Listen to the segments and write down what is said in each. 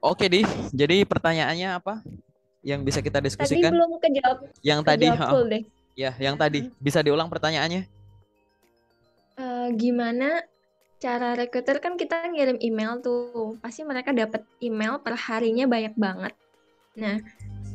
Oke, Di. Jadi pertanyaannya apa yang bisa kita Tadi diskusikan? belum kejawab Yang tadi, kejawab full deh. ya, yang tadi bisa diulang pertanyaannya? Gimana cara rekruter kan kita ngirim email tuh, pasti mereka dapat email per harinya banyak banget. Nah,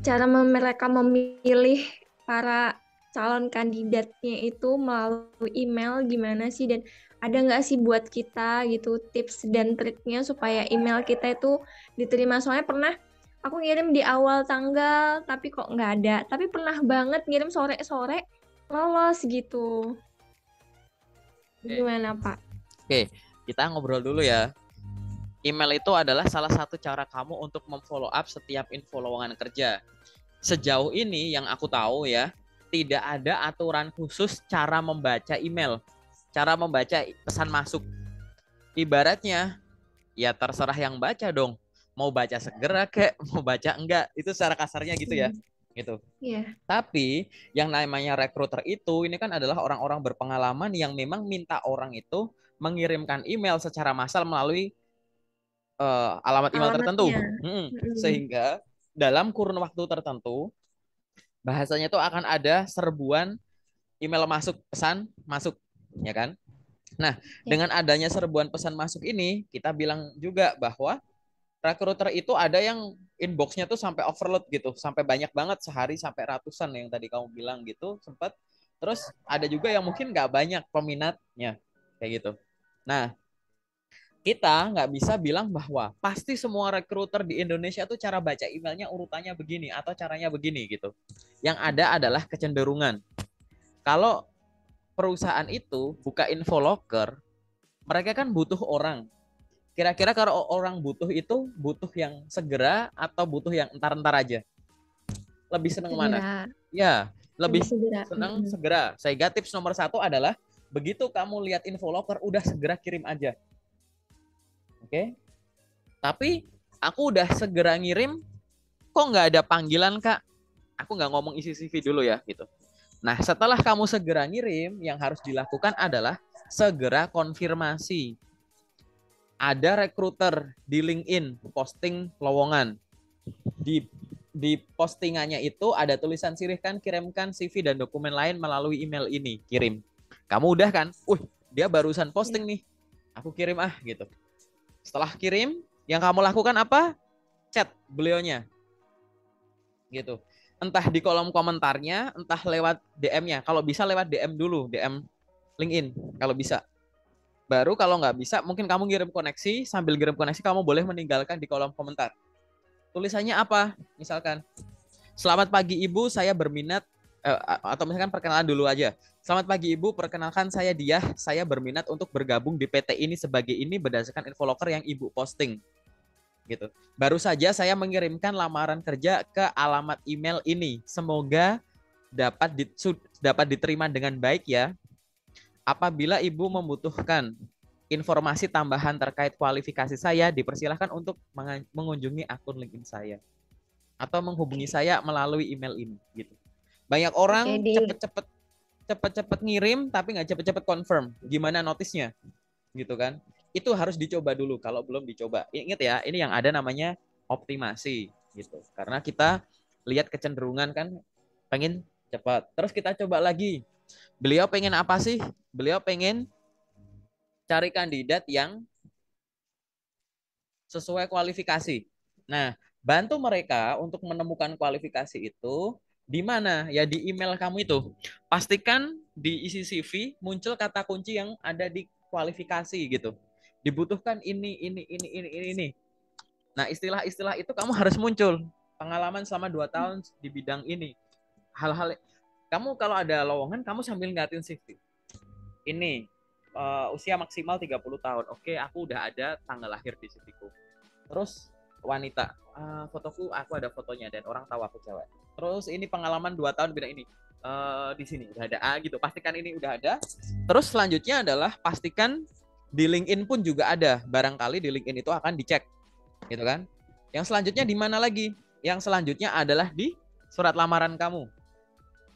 cara mereka memilih para calon kandidatnya itu melalui email gimana sih? Dan ada nggak sih buat kita gitu tips dan triknya supaya email kita itu diterima? Soalnya pernah aku ngirim di awal tanggal tapi kok nggak ada. Tapi pernah banget ngirim sore-sore lolos gitu. Oke, Gimana Pak? oke, kita ngobrol dulu ya. Email itu adalah salah satu cara kamu untuk memfollow up setiap info lowongan kerja. Sejauh ini yang aku tahu ya, tidak ada aturan khusus cara membaca email, cara membaca pesan masuk. Ibaratnya, ya terserah yang baca dong. Mau baca segera kek, mau baca enggak. Itu secara kasarnya gitu ya. Hmm. Gitu. Iya. Tapi yang namanya recruiter itu ini kan adalah orang-orang berpengalaman yang memang minta orang itu mengirimkan email secara massal melalui alamat email tertentu. Alamatnya. Mm-mm. Sehingga dalam kurun waktu tertentu bahasanya itu akan ada serbuan email masuk, pesan masuk, ya kan? Nah, Ya. dengan adanya serbuan pesan masuk ini, kita bilang juga bahwa recruiter itu ada yang inboxnya tuh sampai overload gitu, sampai banyak banget sehari sampai ratusan yang tadi kamu bilang gitu sempat. Terus ada juga yang mungkin nggak banyak peminatnya kayak gitu. Nah, kita nggak bisa bilang bahwa pasti semua recruiter di Indonesia tuh cara baca emailnya urutannya begini atau caranya begini gitu. Yang ada adalah kecenderungan. Kalau perusahaan itu buka info locker, mereka kan butuh orang. Kira-kira kalau orang butuh itu butuh yang segera atau butuh yang entar-entar aja? Lebih seneng mana? Segera. Ya, Lebih lebih segera. seneng Mm-mm. segera. Sehingga tips nomor satu adalah begitu kamu lihat info locker, udah segera kirim aja. Oke? Tapi aku udah segera ngirim, kok nggak ada panggilan kak? Aku nggak ngomong isi CV dulu ya gitu. Nah, setelah kamu segera ngirim, yang harus dilakukan adalah segera konfirmasi. Ada recruiter di LinkedIn posting lowongan. Di postingannya itu ada tulisan sirihkan kirimkan CV dan dokumen lain melalui email ini. Kirim. Kamu udah kan? Dia barusan Ya. posting nih. Aku kirim gitu. Setelah kirim, yang kamu lakukan apa? Chat beliaunya gitu. Entah di kolom komentarnya, entah lewat DM-nya. Kalau bisa lewat DM dulu, DM LinkedIn kalau bisa. Baru kalau nggak bisa, mungkin kamu ngirim koneksi, sambil ngirim koneksi kamu boleh meninggalkan di kolom komentar. Tulisannya apa? Misalkan, selamat pagi Ibu, saya berminat, atau misalkan perkenalan dulu aja. Selamat pagi Ibu, perkenalkan saya Diah, saya berminat untuk bergabung di PT ini sebagai ini berdasarkan info locker yang Ibu posting. Gitu. Baru saja saya mengirimkan lamaran kerja ke alamat email ini. Semoga dapat diterima dengan baik ya. Apabila Ibu membutuhkan informasi tambahan terkait kualifikasi saya, dipersilahkan untuk mengunjungi akun LinkedIn saya atau menghubungi Oke. saya melalui email ini gitu. Banyak Oke, orang deal. cepet-cepet ngirim tapi nggak cepet-cepet confirm gimana notisnya gitu kan. Itu harus dicoba dulu kalau belum dicoba. Ingat ya, ini yang ada namanya optimasi gitu. Karena kita lihat kecenderungan kan pengen cepat. Terus kita coba lagi. Beliau pengen apa sih? Beliau pengen cari kandidat yang sesuai kualifikasi. Nah, bantu mereka untuk menemukan kualifikasi itu di mana? Ya di email kamu itu. Pastikan di isi CV muncul kata kunci yang ada di kualifikasi gitu. Dibutuhkan ini. Nah, istilah-istilah itu kamu harus muncul. Pengalaman selama 2 tahun di bidang ini. Hal-hal kamu kalau ada lowongan kamu sambil ngeliatin CV. Ini usia maksimal 30 tahun. Oke, aku udah ada tanggal lahir di CV-ku. Terus wanita, fotoku aku ada fotonya dan orang tahu aku cewek. Terus ini pengalaman 2 tahun bidang ini. Di sini udah ada gitu. Pastikan ini udah ada. Terus selanjutnya adalah pastikan di LinkedIn pun juga ada. Barangkali di LinkedIn itu akan dicek, gitu kan? Yang selanjutnya di mana lagi? Yang selanjutnya adalah di surat lamaran kamu.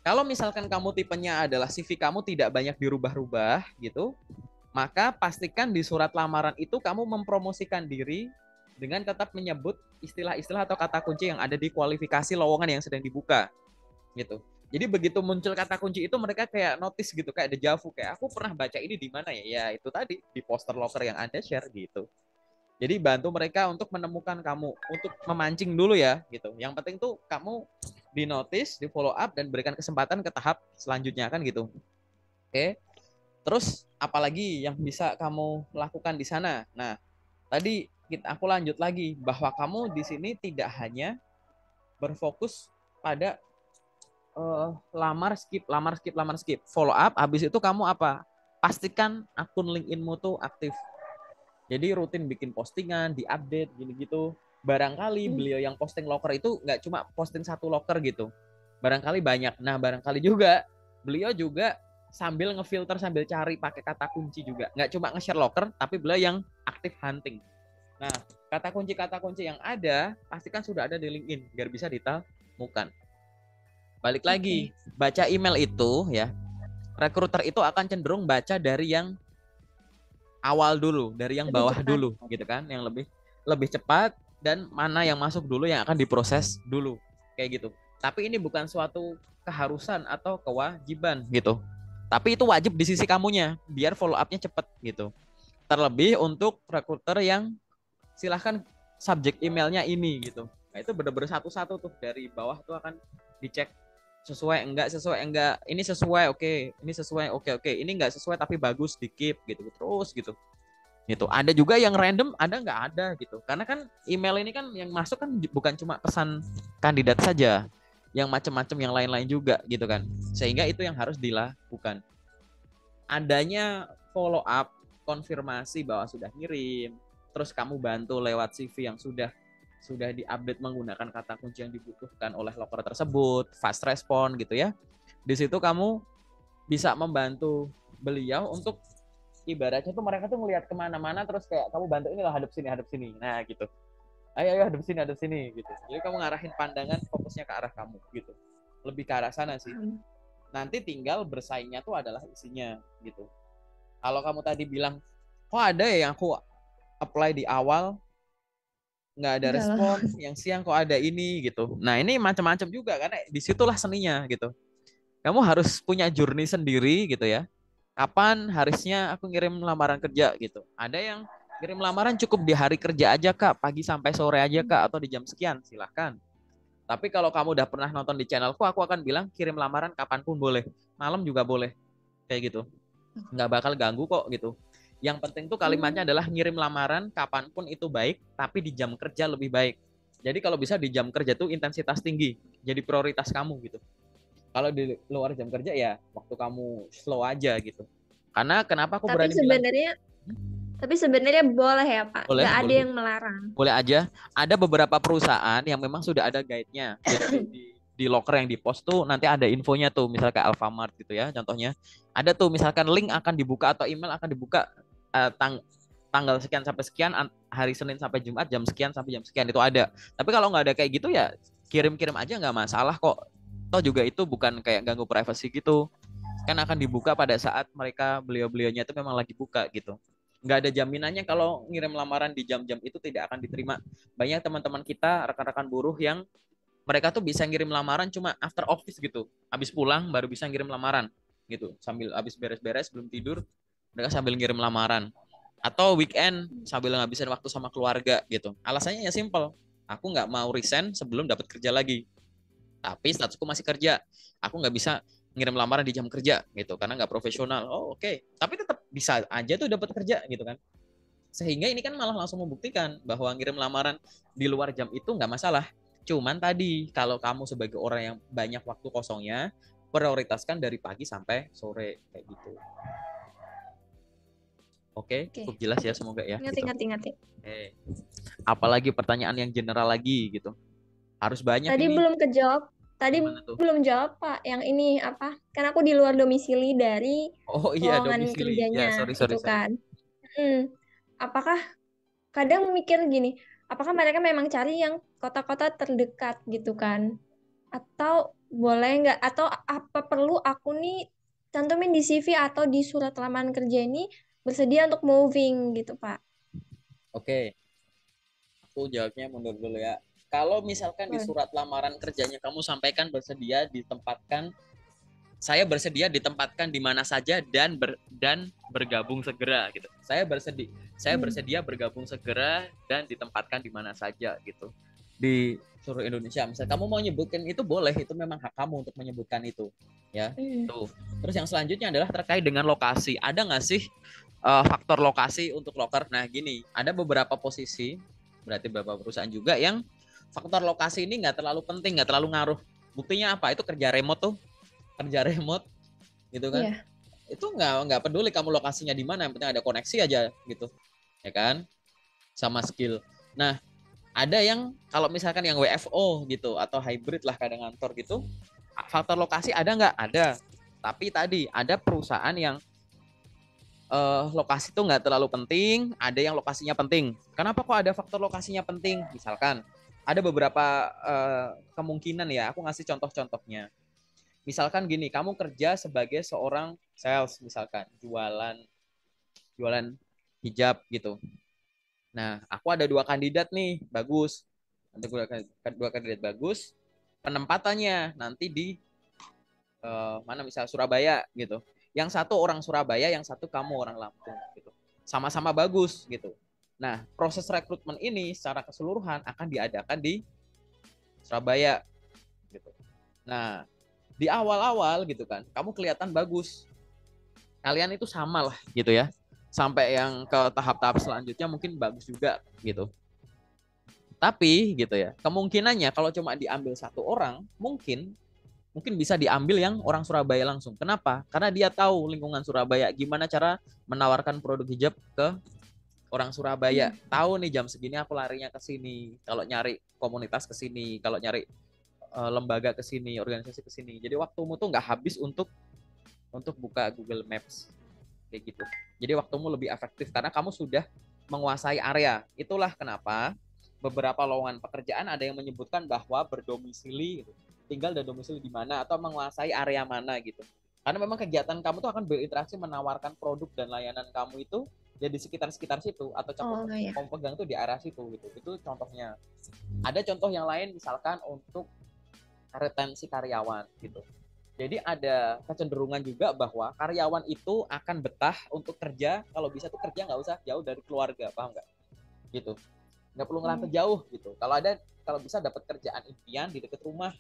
Kalau misalkan kamu tipenya adalah CV kamu tidak banyak dirubah-rubah gitu, maka pastikan di surat lamaran itu kamu mempromosikan diri dengan tetap menyebut istilah-istilah atau kata kunci yang ada di kualifikasi lowongan yang sedang dibuka gitu. Jadi begitu muncul kata kunci itu mereka kayak notice gitu, kayak deja vu, kayak aku pernah baca ini di mana ya? Ya itu tadi di poster locker yang Anda share gitu. Jadi bantu mereka untuk menemukan kamu, untuk memancing dulu ya gitu. Yang penting tuh kamu di notice, di follow up dan berikan kesempatan ke tahap selanjutnya kan gitu. Oke. Terus apalagi yang bisa kamu lakukan di sana? Nah, tadi aku lanjut lagi bahwa kamu di sini tidak hanya berfokus pada lamar skip, follow up. Habis itu kamu apa? Pastikan akun LinkedIn-mu tuh aktif. Jadi rutin bikin postingan, diupdate gitu-gitu. Barangkali beliau yang posting locker itu nggak cuma posting satu locker gitu. Barangkali banyak. Nah, barangkali juga beliau juga sambil ngefilter, sambil cari pakai kata kunci juga. Nggak cuma nge-share locker, tapi beliau yang aktif hunting. Nah, kata kunci yang ada pastikan sudah ada di LinkedIn biar bisa ditemukan. Balik lagi, baca email itu ya, recruiter itu akan cenderung baca dari yang awal dulu, dari yang bawah dulu gitu kan, yang lebih cepat dan mana yang masuk dulu yang akan diproses dulu kayak gitu. Tapi ini bukan suatu keharusan atau kewajiban gitu. Tapi itu wajib di sisi kamunya biar follow up-nya cepat gitu. Terlebih untuk recruiter yang silahkan subjek emailnya ini gitu. Nah itu benar-benar satu-satu tuh dari bawah tuh akan dicek sesuai enggak, ini sesuai oke, ini sesuai oke, ini enggak sesuai tapi bagus di keep gitu terus gitu. Gitu. Ada juga yang random, ada nggak ada gitu. Karena kan email ini kan yang masuk kan bukan cuma pesan kandidat saja, yang macam-macam yang lain-lain juga gitu kan. Sehingga itu yang harus dilakukan. Adanya follow up, konfirmasi bahwa sudah ngirim, terus kamu bantu lewat CV yang sudah diupdate menggunakan kata kunci yang dibutuhkan oleh loker tersebut, fast respon gitu ya. Di situ kamu bisa membantu beliau untuk ibaratnya tuh mereka tuh ngelihat kemana-mana terus kayak kamu bantu inilah hadap sini, nah gitu. Ayo hadap sini gitu. Jadi kamu ngarahin pandangan fokusnya ke arah kamu gitu. Lebih ke arah sana sih. Nanti tinggal bersaingnya tuh adalah isinya gitu. Kalau kamu tadi bilang, kok ada ya yang aku apply di awal nggak ada respon, yang siang kok ada ini gitu. Nah ini macam-macam juga karena disitulah seninya gitu. Kamu harus punya journey sendiri gitu ya. Kapan harusnya aku ngirim lamaran kerja gitu. Ada yang kirim lamaran cukup di hari kerja aja kak, pagi sampai sore aja kak, atau di jam sekian, silahkan. Tapi kalau kamu udah pernah nonton di channelku, aku akan bilang kirim lamaran kapanpun boleh, malam juga boleh, kayak gitu. Nggak bakal ganggu kok gitu. Yang penting tuh kalimatnya adalah ngirim lamaran kapanpun itu baik, tapi di jam kerja lebih baik. Jadi kalau bisa di jam kerja tuh intensitas tinggi, jadi prioritas kamu gitu. Kalau di luar jam kerja ya waktu kamu slow aja gitu. Karena kenapa aku berani bilang? Tapi sebenarnya boleh ya Pak, boleh, nggak ada boleh. yang melarang. Boleh aja. Ada beberapa perusahaan yang memang sudah ada guide-nya. Jadi di locker yang di post tuh nanti ada infonya tuh, misalnya kayak Alfamart gitu ya, contohnya. Ada tuh misalkan link akan dibuka atau email akan dibuka tanggal sekian sampai sekian, hari Senin sampai Jumat jam sekian sampai jam sekian, itu ada. Tapi kalau nggak ada kayak gitu ya kirim-kirim aja nggak masalah kok. Toh juga itu bukan kayak ganggu privasi gitu. Kan akan dibuka pada saat mereka beliau-beliaunya itu memang lagi buka gitu. Nggak ada jaminannya kalau ngirim lamaran di jam-jam itu tidak akan diterima. Banyak teman-teman kita, rekan-rekan buruh yang mereka tuh bisa ngirim lamaran cuma after office gitu. Habis pulang baru bisa ngirim lamaran gitu. Sambil habis beres-beres belum tidur, mereka sambil ngirim lamaran. Atau weekend sambil ngabisin waktu sama keluarga gitu. Alasannya ya simple. Aku nggak mau resign sebelum dapat kerja lagi. Tapi statusku masih kerja. Aku nggak bisa ngirim lamaran di jam kerja gitu karena nggak profesional. Oh oke. Tapi tetap bisa aja tuh dapat kerja gitu kan. Sehingga ini kan malah langsung membuktikan bahwa ngirim lamaran di luar jam itu nggak masalah. Cuman tadi kalau kamu sebagai orang yang banyak waktu kosongnya, prioritaskan dari pagi sampai sore kayak gitu. Oke, cukup jelas ya semoga ya. Ngerti. Apalagi pertanyaan yang general lagi gitu. Harus banyak Tadi ini. belum kejawab. Tadi belum jawab Pak. Yang ini apa? Kan aku di luar domisili dari lowongan kerjanya, ya, sorry. kan. Apakah kadang mikir gini, apakah mereka memang cari yang kota-kota terdekat gitu kan? Atau boleh nggak? Atau apa perlu aku nih cantumin di CV atau di surat lamaran kerja ini bersedia untuk moving gitu Pak? Oke. Aku jawabnya mundur dulu ya. Kalau misalkan di Boleh. surat lamaran kerjanya kamu sampaikan saya bersedia ditempatkan di mana saja dan bergabung segera gitu. Saya bersedia bergabung segera dan ditempatkan di mana saja gitu. Di seluruh Indonesia. Misalnya kamu mau nyebutkan itu boleh, itu memang hak kamu untuk menyebutkan itu, ya. Tuh. Terus yang selanjutnya adalah terkait dengan lokasi. Ada nggak sih faktor lokasi untuk loker? Nah, gini, ada beberapa posisi, berarti beberapa perusahaan juga yang faktor lokasi ini nggak terlalu penting, nggak terlalu ngaruh. Buktinya apa? Itu kerja remote gitu kan. Iya. Itu nggak peduli kamu lokasinya di mana, yang penting ada koneksi aja gitu, ya kan, sama skill. Nah, ada yang kalau misalkan yang WFO gitu atau hybrid lah kadang kantor gitu, faktor lokasi ada nggak? Ada, tapi tadi ada perusahaan yang lokasi itu nggak terlalu penting, ada yang lokasinya penting. Kenapa kok ada faktor lokasinya penting? Misalkan ada beberapa kemungkinan ya, aku ngasih contoh-contohnya. Misalkan gini, kamu kerja sebagai seorang sales, misalkan jualan hijab gitu. Nah, aku ada 2 kandidat nih, bagus. Nanti dua kandidat bagus. Penempatannya nanti di mana, misal Surabaya gitu. Yang satu orang Surabaya, yang satu kamu orang Lampung gitu. Sama-sama bagus gitu. Nah, proses rekrutmen ini secara keseluruhan akan diadakan di Surabaya gitu. Nah, di awal-awal gitu kan, kamu kelihatan bagus. Kalian itu sama lah gitu ya. Sampai yang ke tahap-tahap selanjutnya mungkin bagus juga gitu. Tapi gitu ya, kemungkinannya kalau cuma diambil satu orang, mungkin bisa diambil yang orang Surabaya langsung. Kenapa? Karena dia tahu lingkungan Surabaya, gimana cara menawarkan produk hijab ke orang Surabaya. Tahu nih jam segini aku larinya ke sini, kalau nyari komunitas ke sini, kalau nyari lembaga ke sini, organisasi ke sini. Jadi waktumu tuh nggak habis untuk buka Google Maps kayak gitu. Jadi waktumu lebih efektif karena kamu sudah menguasai area. Itulah kenapa beberapa lowongan pekerjaan ada yang menyebutkan bahwa berdomisili gitu, tinggal dan domisili di mana atau menguasai area mana gitu. Karena memang kegiatan kamu tuh akan berinteraksi menawarkan produk dan layanan kamu itu ya di sekitar situ atau cakup kamu pegang tuh di area situ gitu. Itu contohnya. Ada contoh yang lain misalkan untuk retensi karyawan gitu. Jadi ada kecenderungan juga bahwa karyawan itu akan betah untuk kerja, kalau bisa tuh kerja nggak usah jauh dari keluarga, paham nggak? Gitu. Nggak perlu ngerantau jauh gitu. Kalau bisa dapat kerjaan impian di dekat rumah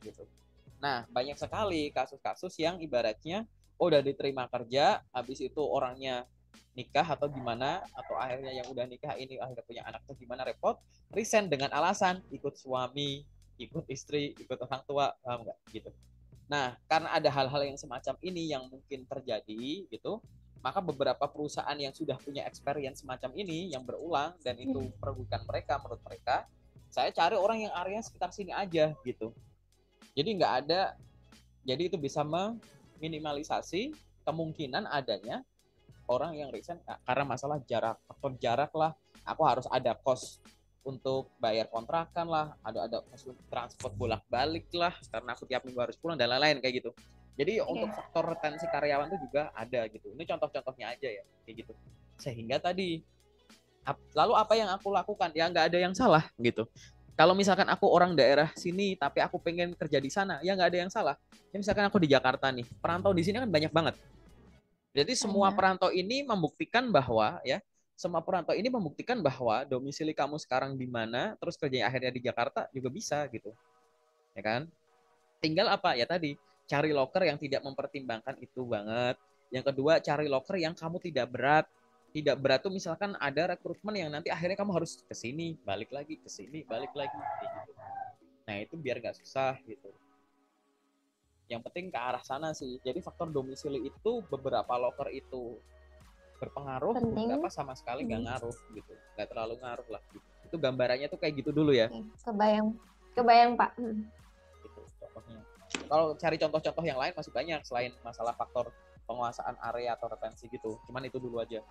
gitu. Nah, banyak sekali kasus-kasus yang ibaratnya udah diterima kerja, habis itu orangnya nikah atau gimana, atau akhirnya yang udah nikah ini akhirnya punya anak tuh gimana, repot, resign dengan alasan ikut suami, ikut istri, ikut orang tua, paham nggak? Gitu. Nah, karena ada hal-hal yang semacam ini yang mungkin terjadi gitu, maka beberapa perusahaan yang sudah punya experience semacam ini yang berulang dan itu merugikan mereka, menurut mereka, saya cari orang yang area sekitar sini aja gitu. Jadi nggak ada, jadi itu bisa meminimalisasi kemungkinan adanya orang yang resign karena masalah jarak, faktor jarak lah, aku harus ada cost untuk bayar kontrakan lah, ada transport bolak-balik lah karena aku tiap minggu harus pulang dan lain-lain kayak gitu. Jadi untuk faktor retensi karyawan itu juga ada gitu. Ini contoh-contohnya aja ya kayak gitu. Sehingga tadi lalu apa yang aku lakukan? Ya nggak ada yang salah gitu. Kalau misalkan aku orang daerah sini tapi aku pengen kerja di sana, ya nggak ada yang salah. Ya misalkan aku di Jakarta nih, perantau di sini kan banyak banget. Jadi semua perantau ini membuktikan bahwa domisili kamu sekarang di mana, terus kerjanya akhirnya di Jakarta juga bisa gitu, ya kan? Tinggal apa ya tadi, cari loker yang tidak mempertimbangkan itu banget. Yang kedua, cari loker yang kamu tidak berat. Tidak berat tuh misalkan ada rekrutmen yang nanti akhirnya kamu harus ke sini, balik lagi, ke sini, balik lagi, gitu. Nah itu biar nggak susah gitu. Yang penting ke arah sana sih. Jadi faktor domisili itu beberapa loker itu berpengaruh, beberapa sama sekali nggak ngaruh gitu, nggak terlalu ngaruh lah gitu. Itu gambarannya tuh kayak gitu dulu ya. Kebayang Pak. Gitu contohnya. Kalau cari contoh-contoh yang lain masih banyak selain masalah faktor penguasaan area atau retensi gitu. Cuman itu dulu aja.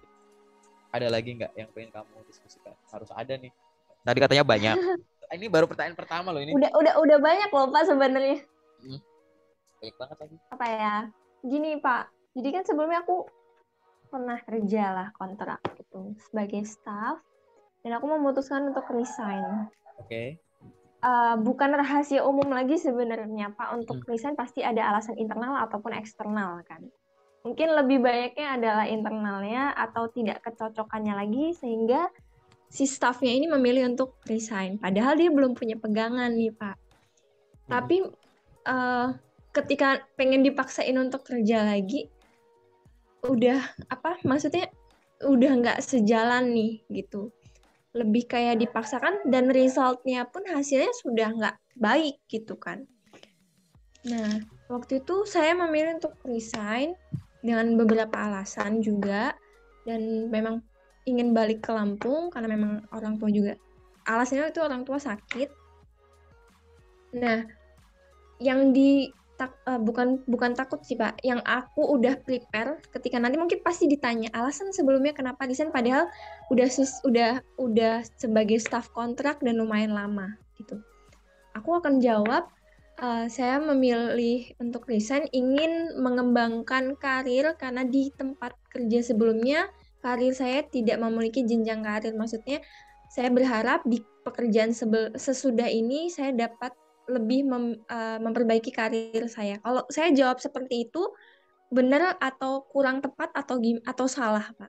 Ada lagi nggak yang pengen kamu diskusikan? Harus ada nih. Tadi katanya banyak. Ini baru pertanyaan pertama loh ini. Udah banyak loh Pak sebenarnya. Banyak banget lagi. Apa ya? Gini Pak. Jadi kan sebelumnya aku pernah kerja lah kontrak gitu sebagai staff dan aku memutuskan untuk resign. Oke. Bukan rahasia umum lagi sebenarnya, Pak. Untuk Mm. resign pasti ada alasan internal ataupun eksternal kan. Mungkin lebih banyaknya adalah internalnya atau tidak kecocokannya lagi sehingga si staffnya ini memilih untuk resign. Padahal dia belum punya pegangan nih, Pak. Mm-mm. Tapi ketika pengen dipaksain untuk kerja lagi, udah apa? Maksudnya udah nggak sejalan nih gitu. Lebih kayak dipaksakan dan resultnya pun hasilnya sudah nggak baik gitu kan. Nah, waktu itu saya memilih untuk resign dengan beberapa alasan juga dan memang ingin balik ke Lampung karena memang orang tua juga alasannya itu orang tua sakit. Nah, yang bukan takut sih Pak, yang aku udah prepare ketika nanti mungkin pasti ditanya alasan sebelumnya kenapa resign padahal udah sebagai staff kontrak dan lumayan lama gitu. Aku akan jawab saya memilih untuk resign ingin mengembangkan karir karena di tempat kerja sebelumnya karir saya tidak memiliki jenjang karir. Maksudnya saya berharap di pekerjaan sesudah ini saya dapat lebih memperbaiki karir saya. Kalau saya jawab seperti itu, benar atau kurang tepat atau salah, Pak?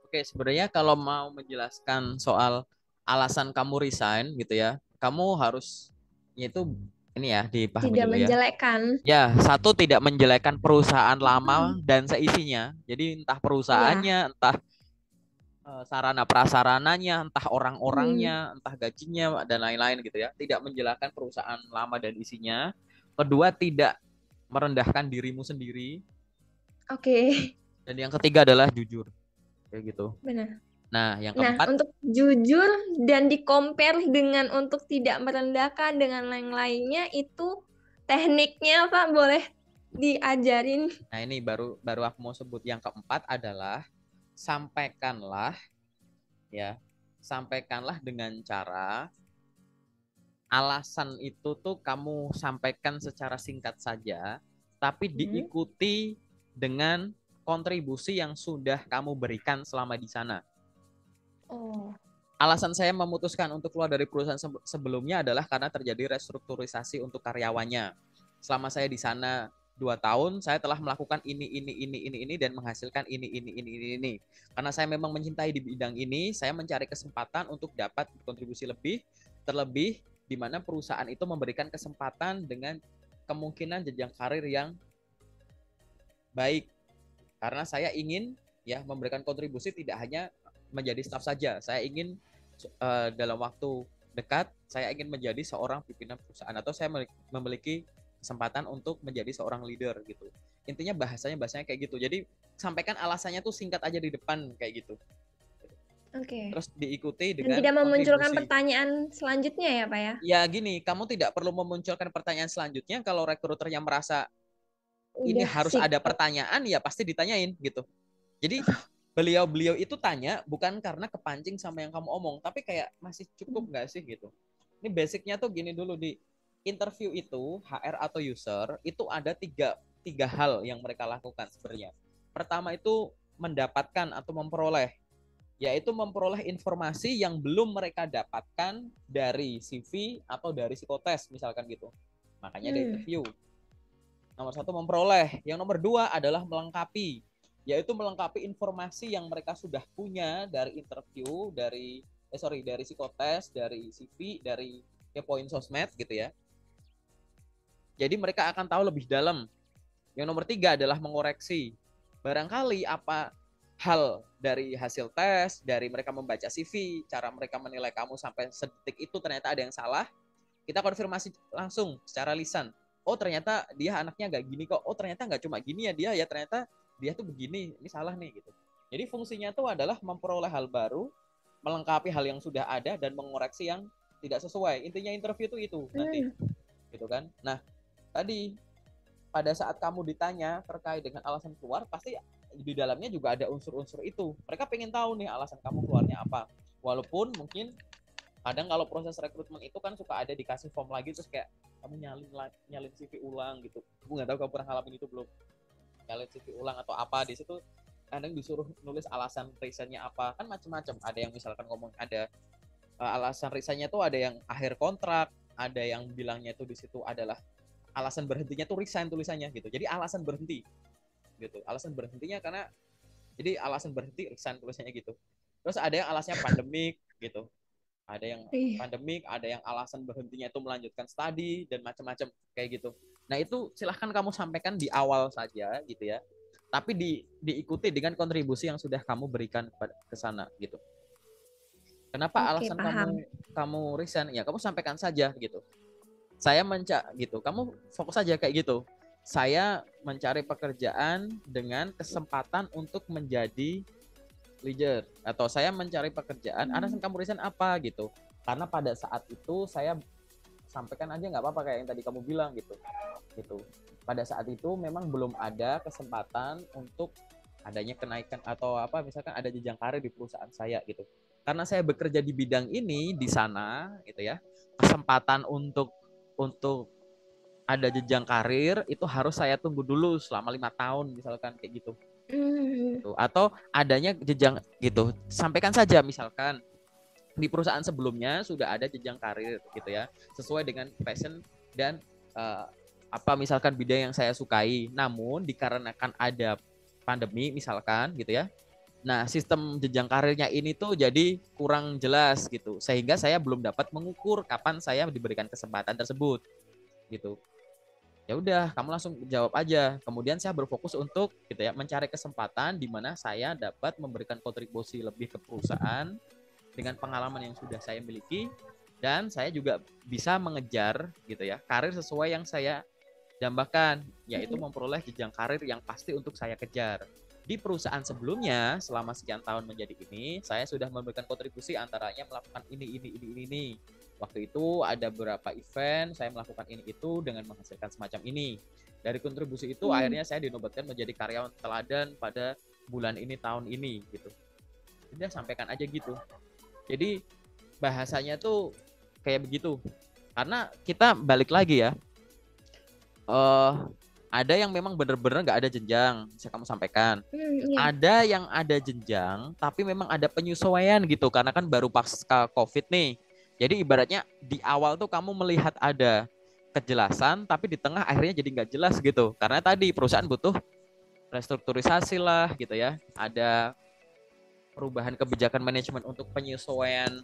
Oke, sebenarnya kalau mau menjelaskan soal alasan kamu resign gitu ya, kamu harus yaitu ini ya dipahami Tidak dulu ya. menjelekkan. Ya, satu tidak menjelekkan perusahaan Hmm, lama dan seisinya. Jadi entah iya. perusahaannya, entah sarana prasarananya, entah Hmm, orang-orangnya, entah gajinya dan lain-lain gitu ya. Tidak menjelekkan perusahaan lama dan isinya. Kedua, tidak merendahkan dirimu sendiri. oke, Dan yang ketiga adalah jujur, kayak gitu. benar. Nah, yang Nah, keempat, untuk jujur dan di-compare dengan untuk tidak merendahkan dengan lain-lainnya itu tekniknya Pak boleh diajarin. nah ini baru baru aku mau sebut. Yang keempat adalah sampaikanlah ya, sampaikanlah dengan cara alasan itu tuh kamu sampaikan secara singkat saja, tapi Hmm. diikuti dengan kontribusi yang sudah kamu berikan selama di sana. Oh, Alasan saya memutuskan untuk keluar dari perusahaan sebelumnya adalah karena terjadi restrukturisasi untuk karyawannya. Selama saya di sana 2 tahun, saya telah melakukan ini dan menghasilkan ini. Karena saya memang mencintai di bidang ini, saya mencari kesempatan untuk dapat kontribusi lebih, terlebih di mana perusahaan itu memberikan kesempatan dengan kemungkinan jenjang karir yang baik. Karena saya ingin ya memberikan kontribusi tidak hanya menjadi staf saja. Saya ingin dalam waktu dekat saya ingin menjadi seorang pimpinan perusahaan atau saya memiliki kesempatan untuk menjadi seorang leader gitu. Intinya bahasanya kayak gitu. Jadi sampaikan alasannya tuh singkat aja di depan kayak gitu. oke. Terus diikuti Dan dengan tidak memunculkan kontribusi. pertanyaan selanjutnya ya, Pak ya? Ya gini, kamu tidak perlu memunculkan pertanyaan selanjutnya kalau rekruternya merasa ini Udah harus sih. ada pertanyaan ya pasti ditanyain gitu. Jadi beliau itu tanya bukan karena kepancing sama yang kamu omong, tapi kayak masih cukup nggak sih gitu. Ini basicnya tuh gini dulu, di interview itu HR atau user itu ada tiga hal yang mereka lakukan sebenarnya. Pertama itu mendapatkan atau memperoleh, yaitu memperoleh informasi yang belum mereka dapatkan dari CV atau dari psikotes misalkan gitu. Makanya ada Hmm. interview. Nomor satu memperoleh. Yang nomor dua adalah melengkapi, yaitu melengkapi informasi yang mereka sudah punya dari interview, dari psikotes, dari CV, dari poin sosmed gitu ya. Jadi mereka akan tahu lebih dalam. Yang nomor tiga adalah mengoreksi. Barangkali apa hal dari hasil tes, dari mereka membaca CV, cara mereka menilai kamu sampai sedetik itu ternyata ada yang salah, kita konfirmasi langsung secara lisan. Oh ternyata dia anaknya nggak gini kok. Oh ternyata nggak cuma gini ya dia, ya ternyata dia tuh begini. Ini salah nih gitu. Jadi fungsinya tuh adalah memperoleh hal baru, melengkapi hal yang sudah ada dan mengoreksi yang tidak sesuai. Intinya interview itu nanti, Hmm. gitu kan. Nah tadi pada saat kamu ditanya terkait dengan alasan keluar, pasti di dalamnya juga ada unsur-unsur itu. Mereka pengen tahu nih alasan kamu keluarnya apa. Walaupun mungkin kadang kalau proses rekrutmen itu kan suka ada dikasih form lagi terus kayak kamu nyalin CV ulang gitu. Aku nggak tahu kamu pernah ngalamin itu belum, nyalin CV ulang atau apa di situ. kadang disuruh nulis alasan resignnya apa, kan macam-macam. Ada yang misalkan ngomong ada alasan resignnya tuh ada yang akhir kontrak, ada yang bilangnya tuh di situ adalah alasan berhentinya tuh resign tulisannya gitu. Jadi alasan berhenti gitu. Alasan berhentinya karena jadi alasan berhenti resign tulisannya gitu. Terus ada yang alasnya pandemik gitu. Ada yang pandemik, ada yang alasan berhentinya itu melanjutkan studi dan macam-macam kayak gitu. Nah, itu silahkan kamu sampaikan di awal saja gitu ya. Tapi diikuti dengan kontribusi yang sudah kamu berikan ke sana gitu. Kenapa Oke, alasan paham. kamu resign? Ya, kamu sampaikan saja gitu. Saya gitu. Kamu fokus saja kayak gitu. Saya mencari pekerjaan dengan kesempatan untuk menjadi leader, atau saya mencari pekerjaan, alasan kamu resign apa gitu. Karena pada saat itu saya sampaikan aja nggak apa-apa kayak yang tadi kamu bilang gitu. Pada saat itu memang belum ada kesempatan untuk adanya kenaikan atau apa, misalkan ada jenjang karir di perusahaan saya gitu. Karena saya bekerja di bidang ini di sana gitu ya, kesempatan untuk ada jenjang karir itu harus saya tunggu dulu selama 5 tahun misalkan kayak gitu. Gitu. Atau adanya jenjang gitu, sampaikan saja misalkan di perusahaan sebelumnya sudah ada jenjang karir gitu ya, sesuai dengan passion dan apa misalkan bidang yang saya sukai, namun dikarenakan ada pandemi misalkan gitu ya, nah sistem jenjang karirnya ini tuh jadi kurang jelas gitu, sehingga saya belum dapat mengukur kapan saya diberikan kesempatan tersebut gitu. Ya udah, kamu langsung jawab aja. Kemudian saya berfokus untuk gitu ya, mencari kesempatan di mana saya dapat memberikan kontribusi lebih ke perusahaan dengan pengalaman yang sudah saya miliki, dan saya juga bisa mengejar gitu ya karir sesuai yang saya dambakan, yaitu memperoleh jenjang karir yang pasti untuk saya kejar. Di perusahaan sebelumnya selama sekian tahun menjadi ini, saya sudah memberikan kontribusi antaranya melakukan ini. Waktu itu ada beberapa event, saya melakukan ini itu dengan menghasilkan semacam ini. Dari kontribusi itu akhirnya saya dinobatkan menjadi karyawan teladan pada bulan ini tahun ini gitu. Udah sampaikan aja gitu. Jadi bahasanya tuh kayak begitu. Karena kita balik lagi ya, ada yang memang benar-benar nggak ada jenjang, bisa kamu sampaikan. Ada yang ada jenjang, tapi memang ada penyesuaian gitu, karena kan baru pasca COVID nih. Jadi ibaratnya di awal tuh kamu melihat ada kejelasan, tapi di tengah akhirnya jadi nggak jelas gitu. Karena tadi perusahaan butuh restrukturisasi lah gitu ya. Ada perubahan kebijakan manajemen untuk penyesuaian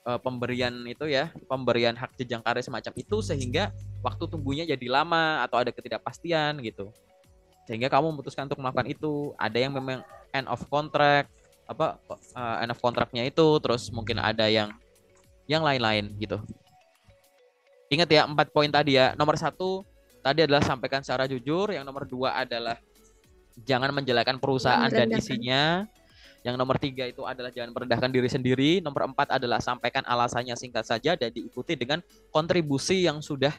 pemberian itu ya, pemberian hak jenjang karir semacam itu, sehingga waktu tunggunya jadi lama atau ada ketidakpastian gitu. Sehingga kamu memutuskan untuk melakukan itu. Ada yang memang end of contract, end of contractnya itu, terus mungkin ada yang lain-lain gitu. Ingat ya 4 poin tadi ya. Nomor 1 tadi adalah sampaikan secara jujur. Yang nomor 2 adalah jangan menjelekkan perusahaan dan isinya. Yang nomor 3 itu adalah jangan merendahkan diri sendiri. Nomor 4 adalah sampaikan alasannya singkat saja dan diikuti dengan kontribusi yang sudah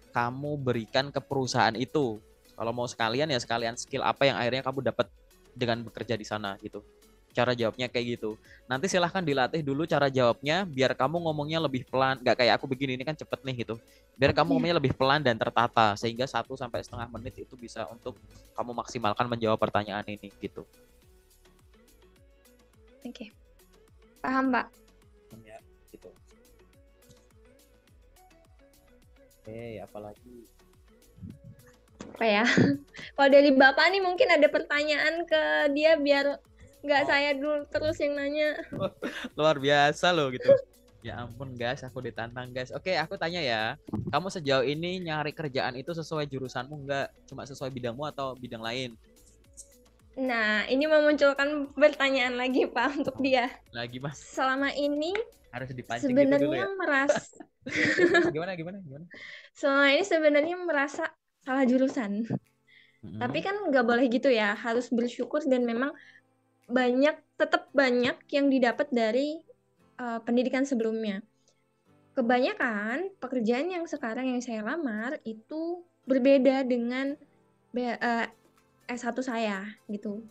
kamu berikan ke perusahaan itu. Kalau mau sekalian ya sekalian skill apa yang akhirnya kamu dapat dengan bekerja di sana gitu. Cara jawabnya kayak gitu. Nanti silahkan dilatih dulu cara jawabnya biar kamu ngomongnya lebih pelan. Gak kayak aku begini, ini kan cepet nih gitu. Biar kamu ngomongnya lebih pelan dan tertata sehingga 1-1,5 menit itu bisa untuk kamu maksimalkan menjawab pertanyaan ini gitu. Oke. Paham, Pak. Ya, gitu. Oke, apalagi? Apa ya? Kalau dari Bapak nih mungkin ada pertanyaan ke dia biar nggak saya dulu terus yang nanya. Luar biasa loh gitu. Ya ampun guys, aku ditantang guys. Oke, aku tanya ya. Kamu sejauh ini nyari kerjaan itu sesuai jurusanmu nggak? Cuma sesuai bidangmu atau bidang lain? Nah, ini memunculkan pertanyaan lagi Pak untuk dia. Lagi Mas. Selama ini harus dipancing sebenarnya gitu dulu ya. merasa gimana? Selama ini sebenarnya merasa salah jurusan. Tapi kan nggak boleh gitu ya, harus bersyukur dan memang tetap banyak yang didapat dari pendidikan sebelumnya. Kebanyakan pekerjaan yang sekarang yang saya lamar itu berbeda dengan S1 saya gitu.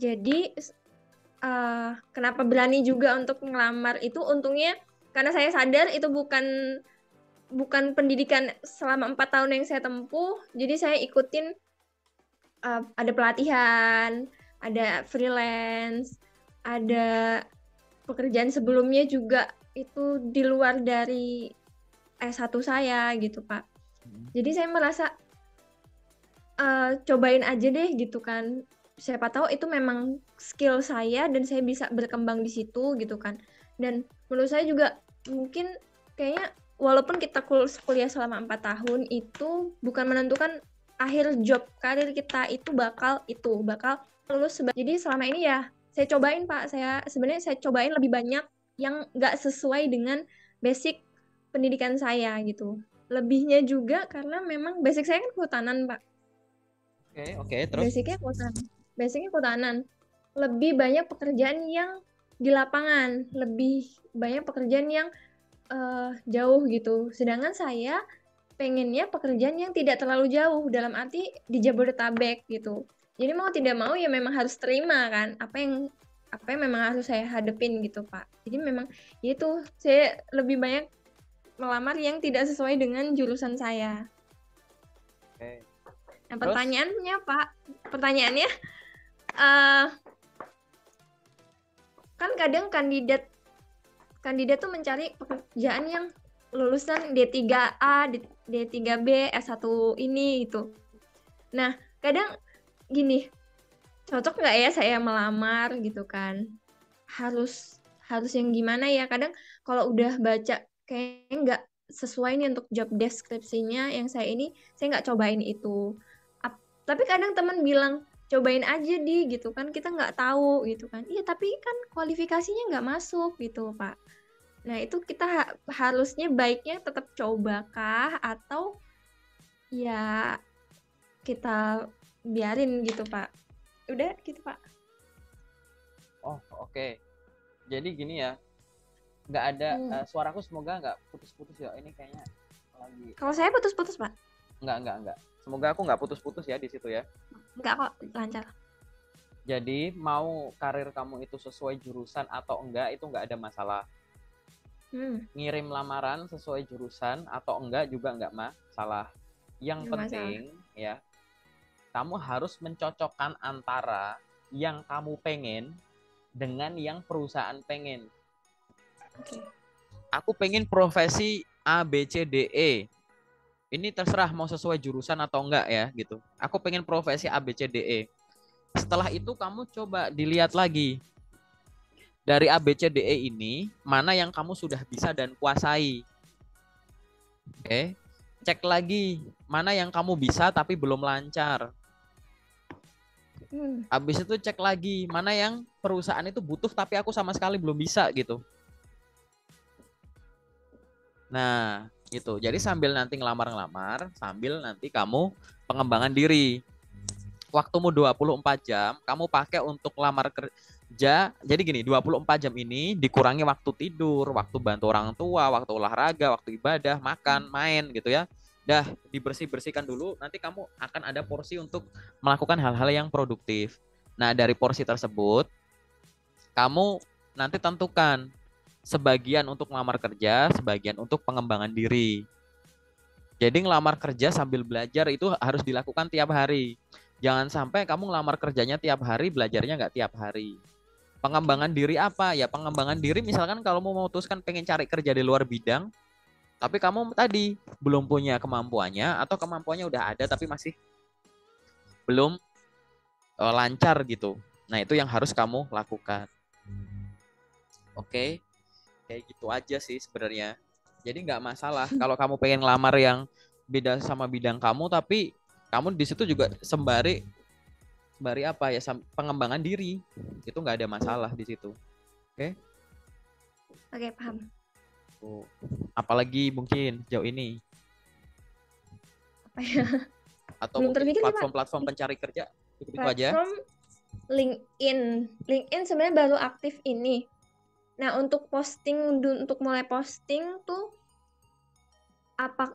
Jadi kenapa berani juga untuk ngelamar itu, untungnya karena saya sadar itu bukan pendidikan selama 4 tahun yang saya tempuh, jadi saya ikutin ada pelatihan, ada freelance, ada pekerjaan sebelumnya juga itu di luar dari S1 saya gitu, Pak. Jadi saya merasa cobain aja deh gitu kan. Siapa tahu itu memang skill saya dan saya bisa berkembang di situ gitu kan. Dan menurut saya juga mungkin kayaknya walaupun kita kuliah selama 4 tahun itu bukan menentukan akhir job karir kita itu bakal lulus. Jadi selama ini ya saya cobain Pak, sebenarnya saya cobain lebih banyak yang nggak sesuai dengan basic pendidikan saya gitu. Lebihnya juga karena memang basic saya kan kehutanan Pak. Oke, terus? Basicnya kehutanan. Basicnya kehutanan. Lebih banyak pekerjaan yang di lapangan, lebih banyak pekerjaan yang jauh gitu. Sedangkan saya pengennya pekerjaan yang tidak terlalu jauh, dalam arti di Jabodetabek gitu. Jadi mau tidak mau ya memang harus terima kan apa yang memang harus saya hadepin gitu Pak. Jadi memang itu saya lebih banyak melamar yang tidak sesuai dengan jurusan saya. Oke. Nah, Terus? pertanyaannya eh kan kadang kandidat tuh mencari pekerjaan yang lulusan D3A, D3B, S1 ini gitu. Nah, kadang gini, cocok nggak ya saya melamar gitu kan? Harus yang gimana ya? Kadang kalau udah baca kayaknya nggak sesuai nih untuk job deskripsinya yang saya nggak cobain itu. Tapi kadang teman bilang cobain aja gitu kan, kita nggak tahu gitu kan. Iya tapi kan kualifikasinya nggak masuk gitu Pak. Nah itu kita harusnya baiknya tetap coba kah atau ya kita biarin gitu Pak. Udah gitu Pak. Oh, oke. Jadi gini ya, nggak ada suaraku semoga nggak putus-putus ya. Ini kayaknya lagi. Kalau saya putus-putus Pak. Nggak. Semoga aku nggak putus-putus ya di situ ya. Nggak kok, lancar. Jadi mau karir kamu itu sesuai jurusan atau enggak itu nggak ada masalah. Ngirim lamaran sesuai jurusan atau enggak juga nggak masalah. Yang penting ya, kamu harus mencocokkan antara yang kamu pengen dengan yang perusahaan pengen. Aku pengen profesi A, B, C, D, E. Ini terserah mau sesuai jurusan atau enggak ya gitu. Aku pengen profesi A, B, C, D, E. Setelah itu kamu coba dilihat lagi. Dari A, B, C, D, E ini, mana yang kamu sudah bisa dan kuasai. Oke. Cek lagi, mana yang kamu bisa tapi belum lancar. Habis itu cek lagi, mana yang perusahaan itu butuh tapi aku sama sekali belum bisa gitu. Nah, gitu. Jadi sambil nanti ngelamar-ngelamar, sambil nanti kamu pengembangan diri. Waktumu 24 jam, kamu pakai untuk lamar kerja. Jadi gini, 24 jam ini dikurangi waktu tidur, waktu bantu orang tua, waktu olahraga, waktu ibadah, makan, main gitu ya. Dah dibersih-bersihkan dulu, nanti kamu akan ada porsi untuk melakukan hal-hal yang produktif. Nah, dari porsi tersebut, kamu nanti tentukan sebagian untuk melamar kerja, sebagian untuk pengembangan diri. Jadi ngelamar kerja sambil belajar itu harus dilakukan tiap hari. Jangan sampai kamu ngelamar kerjanya tiap hari, belajarnya nggak tiap hari. Pengembangan diri apa? Ya pengembangan diri misalkan kalau mau memutuskan pengen cari kerja di luar bidang, tapi kamu tadi belum punya kemampuannya atau kemampuannya udah ada tapi masih belum lancar gitu. Nah itu yang harus kamu lakukan. Oke. Kayak gitu aja sih sebenarnya. Jadi nggak masalah kalau kamu pengen ngelamar yang beda sama bidang kamu, tapi kamu di situ juga sembari apa ya, pengembangan diri itu nggak ada masalah di situ. Oke? Oke, paham. Apalagi mungkin jauh ini? Apa ya? Atau mungkin platform-platform pencari kerja itu aja. Platform LinkedIn sebenarnya baru aktif ini. Nah, untuk mulai posting tuh apa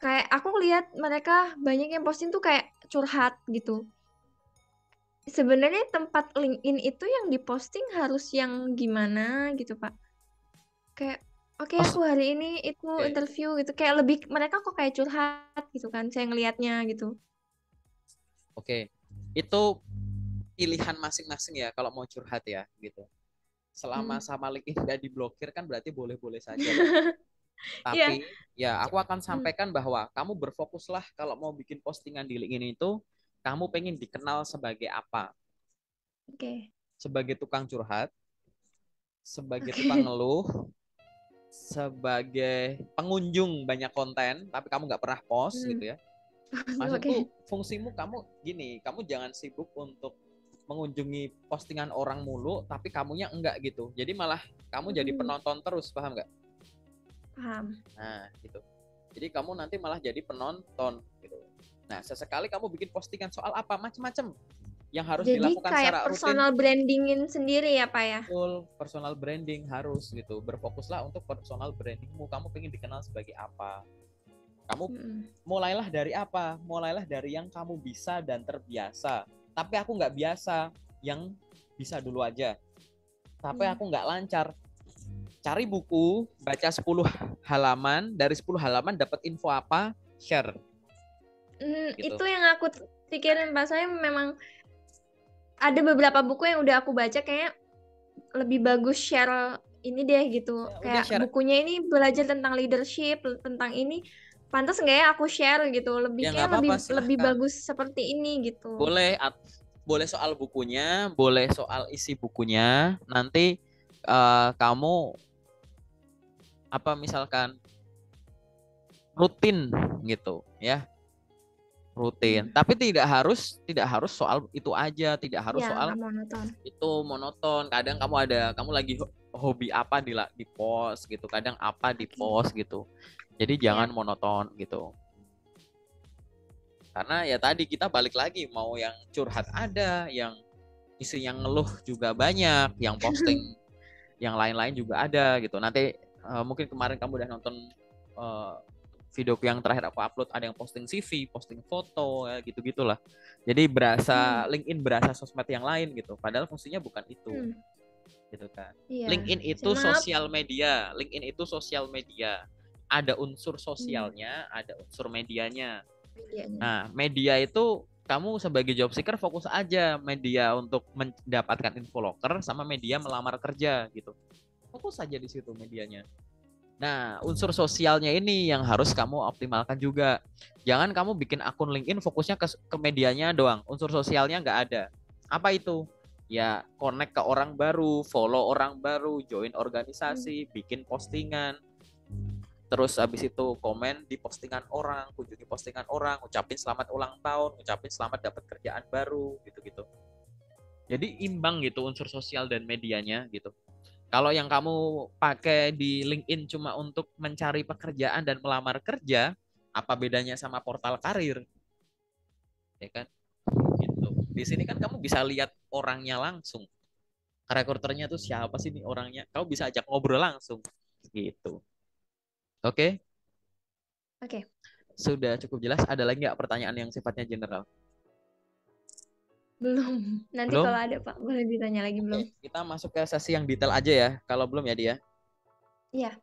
kayak aku lihat mereka banyak yang posting tuh kayak curhat gitu. Sebenarnya tempat LinkedIn itu yang diposting harus yang gimana gitu, Pak? Kayak oke, aku hari ini itu interview gitu. Kayak mereka kok kayak curhat gitu kan saya ngelihatnya gitu. Oke. itu pilihan masing-masing ya kalau mau curhat ya gitu. Selama Hmm. sama LinkedIn nggak diblokir kan berarti boleh-boleh saja dong. Iya. Tapi ya aku akan Hmm. sampaikan bahwa kamu berfokuslah kalau mau bikin postingan di LinkedIn itu, kamu pengen dikenal sebagai apa? Oke. Sebagai tukang curhat, sebagai tukang Oke. ngeluh, sebagai pengunjung banyak konten, tapi kamu nggak pernah post Hmm. gitu ya. Oke. Maksudku fungsimu kamu gini, kamu jangan sibuk untuk mengunjungi postingan orang mulu, tapi kamunya enggak gitu. Jadi malah kamu jadi Hmm. penonton terus, paham nggak? Paham. Nah, gitu. Jadi kamu nanti malah jadi penonton gitu. Nah, sesekali kamu bikin postingan soal apa macam-macam yang harus Jadi dilakukan kayak secara rutin. personal brandingin sendiri ya, Pak ya? Betul, personal branding harus gitu. Berfokuslah untuk personal brandingmu. Kamu pengen dikenal sebagai apa? Kamu Hmm. mulailah dari apa? Mulailah dari yang kamu bisa dan terbiasa. Tapi aku nggak biasa, yang bisa dulu aja. Tapi Hmm. aku nggak lancar. Cari buku, baca 10 halaman, dari 10 halaman dapat info apa, share gitu. Itu yang aku pikirin Pak. Saya memang ada beberapa buku yang udah aku baca kayak lebih bagus share ini deh gitu. Ya udah Kayak share. bukunya ini belajar tentang leadership, tentang ini. Pantas nggak ya aku share gitu? Ya Lebih nggak kayak lebih apa-apa, lebih silahkan. bagus seperti ini gitu. Boleh, boleh soal bukunya, boleh soal isi bukunya. Nanti kamu apa misalkan rutin gitu ya, rutin. Hmm. Tapi tidak harus soal itu aja, tidak harus Ya, soal nggak monoton. itu monoton. Kadang kamu lagi hobi apa di post gitu, kadang apa di Oke. post gitu. Jadi jangan Siap. monoton gitu. Karena ya tadi kita balik lagi mau yang curhat ada, yang isi yang ngeluh juga banyak, yang posting yang lain-lain juga ada gitu. Nanti mungkin kemarin kamu udah nonton uh, video yang terakhir aku upload, ada yang posting CV, posting foto ya gitu-gitulah. Jadi Hmm. berasa LinkedIn berasa sosmed yang lain gitu. Padahal fungsinya bukan itu Hmm. gitu kan. Iya. LinkedIn itu Cuma sosial media, LinkedIn itu sosial media. Ada unsur hmm, sosialnya, ada unsur medianya. medianya. Nah, media itu kamu sebagai job seeker fokus aja media untuk mendapatkan info loker sama media melamar kerja gitu. Fokus saja di situ medianya. Nah, unsur sosialnya ini yang harus kamu optimalkan juga. Jangan kamu bikin akun LinkedIn fokusnya ke medianya doang. Unsur sosialnya nggak ada. Apa itu? Ya, connect ke orang baru, follow orang baru, join Hmm. organisasi, bikin postingan, terus habis itu komen di postingan orang, kunjungi postingan orang, ucapin selamat ulang tahun, ucapin selamat dapat kerjaan baru, gitu-gitu. Jadi imbang gitu unsur sosial dan medianya gitu. Kalau yang kamu pakai di LinkedIn cuma untuk mencari pekerjaan dan melamar kerja, apa bedanya sama portal karir? Ya kan? Gitu. Di sini kan kamu bisa lihat orangnya langsung. Rekruternya tuh siapa sih nih orangnya? Kamu bisa ajak ngobrol langsung. Gitu. Oke? Oke. Sudah cukup jelas. Ada lagi nggak pertanyaan yang sifatnya general? Belum. Nanti kalau Belum? ada Pak, boleh ditanya lagi Oke, belum? kita masuk ke sesi yang detail aja ya. Kalau belum ya dia. Iya.